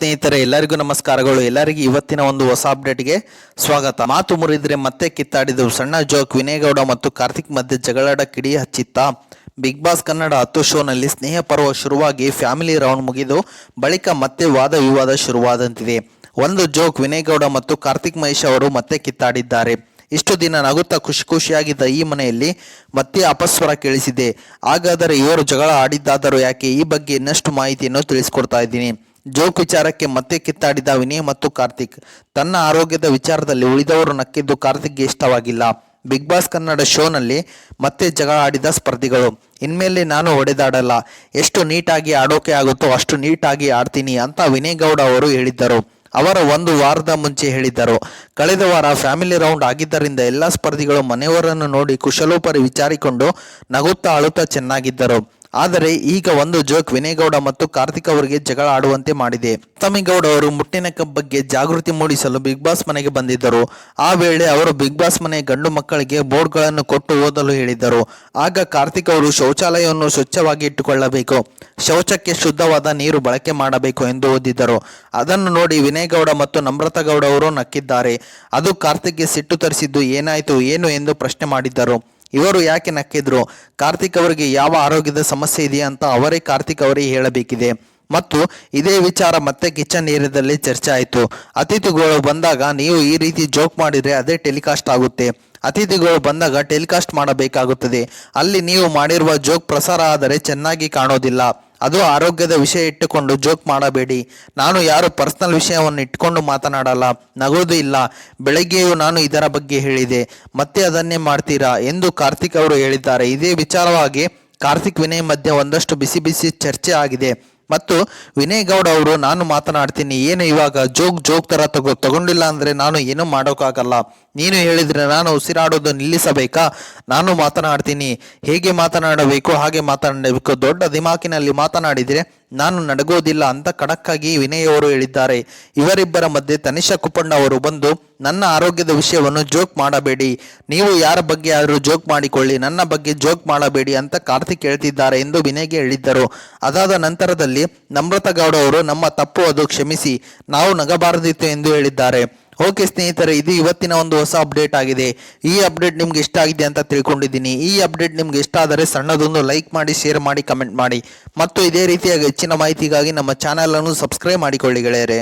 ಸ್ನೇಹಿತರೆ, ಎಲ್ಲರಿಗೂ ನಮಸ್ಕಾರಗಳು. ಎಲ್ಲರಿಗೂ ಇವತ್ತಿನ ಒಂದು ಹೊಸ ಅಪ್ಡೇಟ್ಗೆ ಸ್ವಾಗತ. ಮಾತು ಮುರಿದ್ರೆ ಮತ್ತೆ ಕಿತ್ತಾಡಿದವು. ಸಣ್ಣ ಜೋಕ್. ವಿನಯ್ ಗೌಡ ಮತ್ತು ಕಾರ್ತಿಕ್ ಮಧ್ಯೆ ಜಗಳಾಡ ಕಿಡಿ ಹಚ್ಚಿತ್ತ. ಬಿಗ್ ಬಾಸ್ ಕನ್ನಡ 10 ಶೋನಲ್ಲಿ ಸ್ನೇಹ ಪರ್ವ ಶುರುವಾಗಿ ಫ್ಯಾಮಿಲಿ ರೌಂಡ್ ಮುಗಿದು ಬಳಿಕ ಮತ್ತೆ ವಾದ ವಿವಾದ ಶುರುವಾದಂತಿದೆ. ಒಂದು ಜೋಕ್. ವಿನಯ್ ಗೌಡ ಮತ್ತು ಕಾರ್ತಿಕ್ ಮಹೇಶ್ ಅವರು ಮತ್ತೆ ಕಿತ್ತಾಡಿದ್ದಾರೆ. ಇಷ್ಟು ದಿನ ನಗುತ್ತಾ ಖುಷಿಯಾಗಿದ್ದ ಈ ಮನೆಯಲ್ಲಿ ಮತ್ತೆ ಅಪಸ್ವರ ಕೇಳಿಸಿದೆ. ಹಾಗಾದರೆ ಇವರು ಜಗಳ ಆಡಿದ್ದಾದರೂ ಯಾಕೆ? ಈ ಬಗ್ಗೆ ಇನ್ನಷ್ಟು ಮಾಹಿತಿಯನ್ನು ತಿಳಿಸ್ಕೊಡ್ತಾ ಇದ್ದೀನಿ. ಜೋಕ್ ವಿಚಾರಕ್ಕೆ ಮತ್ತೆ ಕಿತ್ತಾಡಿದ ವಿನಯ್ ಮತ್ತು ಕಾರ್ತಿಕ್. ತನ್ನ ಆರೋಗ್ಯದ ವಿಚಾರದಲ್ಲಿ ಉಳಿದವರು ನಕ್ಕಿದ್ದು ಕಾರ್ತಿಕ್ಗೆ ಇಷ್ಟವಾಗಿಲ್ಲ. ಬಿಗ್ ಬಾಸ್ ಕನ್ನಡ ಶೋನಲ್ಲಿ ಮತ್ತೆ ಜಗಳ ಆಡಿದ ಸ್ಪರ್ಧಿಗಳು. ಇನ್ಮೇಲೆ ನಾನು ಹೊಡೆದಾಡಲ್ಲ, ಎಷ್ಟು ನೀಟಾಗಿ ಆಡೋಕೆ ಆಗುತ್ತೋ ಅಷ್ಟು ನೀಟಾಗಿ ಆಡ್ತೀನಿ ಅಂತ ವಿನಯ್ ಗೌಡ ಅವರು ಹೇಳಿದ್ದರು. ಅವರ ಒಂದು ವಾರದ ಮುಂಚೆ ಹೇಳಿದ್ದರು. ಕಳೆದ ವಾರ ಫ್ಯಾಮಿಲಿ ರೌಂಡ್ ಆಗಿದ್ದರಿಂದ ಎಲ್ಲ ಸ್ಪರ್ಧಿಗಳು ಮನೆಯವರನ್ನು ನೋಡಿ ಕುಶಲೋಪರಿ ವಿಚಾರಿಕೊಂಡು ನಗುತ್ತಾ ಅಳುತ್ತಾ ಚೆನ್ನಾಗಿದ್ದರು. ಆದರೆ ಈಗ ಒಂದು ಜೋಕ್ ವಿನಯ್ ಗೌಡ ಮತ್ತು ಕಾರ್ತಿಕ್ ಅವರಿಗೆ ಜಗಳ ಆಡುವಂತೆ ಮಾಡಿದೆ. ತಮಿಗೌಡ ಅವರು ಮುಟ್ಟಿನ ಬಗ್ಗೆ ಜಾಗೃತಿ ಮೂಡಿಸಲು ಬಿಗ್ ಬಾಸ್ ಮನೆಗೆ ಬಂದಿದ್ದರು. ಆ ವೇಳೆ ಅವರು ಬಿಗ್ ಬಾಸ್ ಮನೆ ಗಂಡು ಮಕ್ಕಳಿಗೆ ಬೋರ್ಡ್ಗಳನ್ನು ಕೊಟ್ಟು ಓದಲು ಹೇಳಿದ್ದರು. ಆಗ ಕಾರ್ತಿಕ್ ಅವರು ಶೌಚಾಲಯವನ್ನು ಸ್ವಚ್ಛವಾಗಿ ಇಟ್ಟುಕೊಳ್ಳಬೇಕು, ಶೌಚಕ್ಕೆ ಶುದ್ಧವಾದ ನೀರು ಬಳಕೆ ಮಾಡಬೇಕು ಎಂದು ಓದಿದ್ದರು. ಅದನ್ನು ನೋಡಿ ವಿನಯ್ ಗೌಡ ಮತ್ತು ನಮ್ರತಾ ಗೌಡ ಅವರು ನಕ್ಕಿದ್ದಾರೆ. ಅದು ಕಾರ್ತಿಕ್ಗೆ ಸಿಟ್ಟು ತರಿಸಿದ್ದು. ಏನಾಯಿತು ಏನು ಎಂದು ಪ್ರಶ್ನೆ ಮಾಡಿದ್ದರು. ಇವರು ಯಾಕೆ ನಕ್ಕಿದ್ರು? ಕಾರ್ತಿಕ್ ಅವರಿಗೆ ಯಾವ ಆರೋಗ್ಯದ ಸಮಸ್ಯೆ ಇದೆಯಾ ಅಂತ ಅವರೇ ಕಾರ್ತಿಕ್ ಅವರೇ ಹೇಳಬೇಕಿದೆ. ಮತ್ತು ಇದೇ ವಿಚಾರ ಮತ್ತೆ ಕಿಚನ್ ಏರಿಯಾದಲ್ಲಿ ಚರ್ಚೆ ಆಯಿತು. ಅತಿಥಿಗಳು ಬಂದಾಗ ನೀವು ಈ ರೀತಿ ಜೋಕ್ ಮಾಡಿದರೆ ಅದೇ ಟೆಲಿಕಾಸ್ಟ್ ಆಗುತ್ತೆ. ಅತಿಥಿಗಳು ಬಂದಾಗ ಟೆಲಿಕಾಸ್ಟ್ ಮಾಡಬೇಕಾಗುತ್ತದೆ. ಅಲ್ಲಿ ನೀವು ಮಾಡಿರುವ ಜೋಕ್ ಪ್ರಸಾರ ಆದರೆ ಚೆನ್ನಾಗಿ ಕಾಣೋದಿಲ್ಲ. ಅದು ಆರೋಗ್ಯದ ವಿಷಯ ಇಟ್ಟುಕೊಂಡು ಜೋಕ್ ಮಾಡಬೇಡಿ. ನಾನು ಯಾರು ಪರ್ಸನಲ್ ವಿಷಯವನ್ನು ಇಟ್ಕೊಂಡು ಮಾತನಾಡಲ್ಲ, ನಗೋದು ಇಲ್ಲ. ಬೆಳಗ್ಗೆಯೂ ನಾನು ಇದರ ಬಗ್ಗೆ ಹೇಳಿದೆ, ಮತ್ತೆ ಅದನ್ನೇ ಮಾಡ್ತೀರಾ ಎಂದು ಕಾರ್ತಿಕ್ ಅವರು ಹೇಳಿದ್ದಾರೆ. ಇದೇ ವಿಚಾರವಾಗಿ ಕಾರ್ತಿಕ್ ವಿನಯ್ ಮಧ್ಯೆ ಒಂದಷ್ಟು ಬಿಸಿ ಚರ್ಚೆ ಆಗಿದೆ. ಮತ್ತು ವಿನಯ್ ಗೌಡ ಅವರು, ನಾನು ಮಾತನಾಡ್ತೀನಿ, ಏನು ಇವಾಗ ಜೋಕ್ ತರ ತಗೊಂಡಿಲ್ಲ ಅಂದರೆ ನಾನು ಏನೂ ಮಾಡೋಕ್ಕಾಗಲ್ಲ. ನೀನು ಹೇಳಿದರೆ ನಾನು ಉಸಿರಾಡೋದು ನಿಲ್ಲಿಸಬೇಕಾ? ನಾನು ಮಾತನಾಡ್ತೀನಿ, ಹೇಗೆ ಮಾತನಾಡಬೇಕು ಹಾಗೆ ಮಾತನಾಡಬೇಕು. ದೊಡ್ಡ ದಿಮಾಕಿನಲ್ಲಿ ಮಾತನಾಡಿದರೆ ನಾನು ನಡಗೋದಿಲ್ಲ ಅಂತ ಖಡಕ್ಕಾಗಿ ವಿನಯ್ ಅವರು ಹೇಳಿದ್ದಾರೆ. ಇವರಿಬ್ಬರ ಮಧ್ಯೆ ತನಿಷಾ ಕುಪ್ಪಣ್ಣ ಅವರು ಬಂದು, ನನ್ನ ಆರೋಗ್ಯದ ವಿಷಯವನ್ನು ಜೋಕ್ ಮಾಡಬೇಡಿ, ನೀವು ಯಾರ ಬಗ್ಗೆ ಆದರೂ ಜೋಕ್ ಮಾಡಿಕೊಳ್ಳಿ, ನನ್ನ ಬಗ್ಗೆ ಜೋಕ್ ಮಾಡಬೇಡಿ ಅಂತ ಕಾರ್ತಿಕ್ ಹೇಳ್ತಿದ್ದಾರೆ ಎಂದು ವಿನಯ್ಗೆ ಹೇಳಿದ್ದರು. ಅದಾದ ನಂತರದಲ್ಲಿ ನಮ್ರತಾ ಗೌಡ ಅವರು, ನಮ್ಮ ತಪ್ಪು, ಅದು ಕ್ಷಮಿಸಿ, ನಾವು ನಗಬಾರದಿತ್ತು ಎಂದು ಹೇಳಿದ್ದಾರೆ. ಓಕೆ ಸ್ನೇಹಿತರೆ, ಇದು ಇವತ್ತಿನ ಒಂದು ಹೊಸ ಅಪ್ಡೇಟ್ ಆಗಿದೆ. ಈ ಅಪ್ಡೇಟ್ ನಿಮ್ಗೆ ಇಷ್ಟ ಆಗಿದೆ ಅಂತ ತಿಳ್ಕೊಂಡಿದ್ದೀನಿ. ಈ ಅಪ್ಡೇಟ್ ನಿಮ್ಗೆ ಇಷ್ಟ ಆದರೆ ಸಣ್ಣದೊಂದು ಲೈಕ್ ಮಾಡಿ, ಶೇರ್ ಮಾಡಿ, ಕಮೆಂಟ್ ಮಾಡಿ. ಮತ್ತು ಇದೇ ರೀತಿಯಾಗಿ ಹೆಚ್ಚಿನ ಮಾಹಿತಿಗಾಗಿ ನಮ್ಮ ಚಾನಲ್ ಅನ್ನು ಸಬ್ಸ್ಕ್ರೈಬ್ ಮಾಡಿಕೊಳ್ಳಿ ಗೆಳೆಯರೆ.